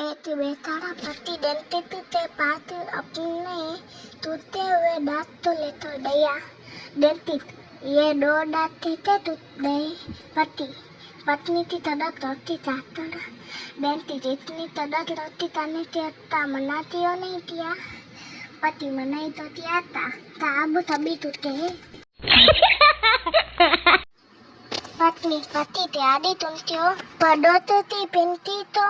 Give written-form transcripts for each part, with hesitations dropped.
एक बेचारा पति डरते ते पास अपने टूटे हुए दांत तो लेकर गया। डरती ये 2 दांत थे टूट गए। पति पत्नी की तड़क रोटी चाहता डरती जितनी तड़क रोटी खाने की हत्या मनाती हो नहीं किया। पति मनाई तो क्या था अब सभी टूटे हैं। पत्नी पति त्यादी तुमती हो पड़ोसी पिनती तो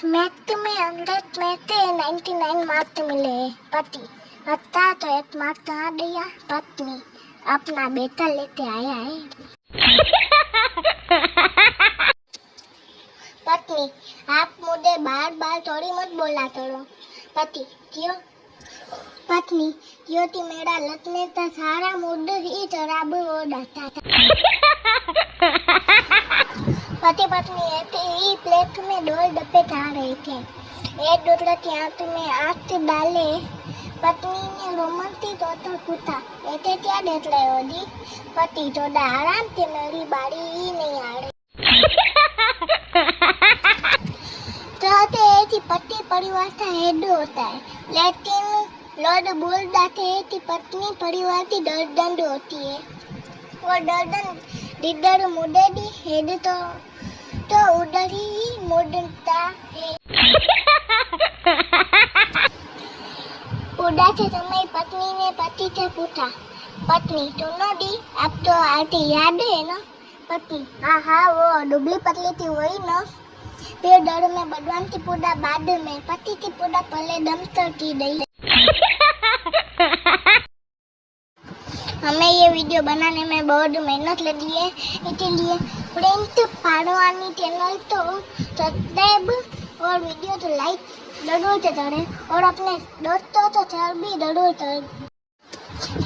मैथ में 100 में से 99 मार्क्स मिले। पति अच्छा तो 1 मार्क्स कहाँ दिया। पत्नी अपना बेटा लेते आया है। पत्नी आप मुझे बार बार थोड़ी मत बोला करो। पति क्यों। पत्नी क्योंकि मेरा लटने का सारा मूड ही शराब हो जाता था। पति पत्नी ऐसे ही प्लेट में 2 डब्बे खा रहे थे। एक दूसरे की आंख में आंख डाले पत्नी ने रोमांटिक होकर पूछा ऐसे क्या देख रहे हो जी। पति थोड़ा आराम से मेरी बारी ही नहीं आ रही। कहते हैं कि पति परिवार का हेड होता है लेकिन लोग बोल जाते हैं कि पत्नी परिवार की दर्दन होती है। वो दर्दन जिधर मुड़ेगी हेड तो उधर ही मुड़ता है। उदास समय पत्नी ने पति से पूछा पत्नी सुनो दी अब तो आती याद है ना। पति हाँ हाँ वो दुबली पतली थी वही ना। फिर डर में भगवान की पूजा बाद में पति की पूजा पहले दम तक की गई। हमें ये वीडियो बनाने में बहुत मेहनत लगी है इसलिए फ्रेंड्स पाड़वानी चैनल तो सब्सक्राइब और वीडियो तो लाइक जरूर से करें और अपने दोस्तों तो शेयर भी जरूर करें।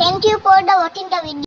Thank you for the watching the video.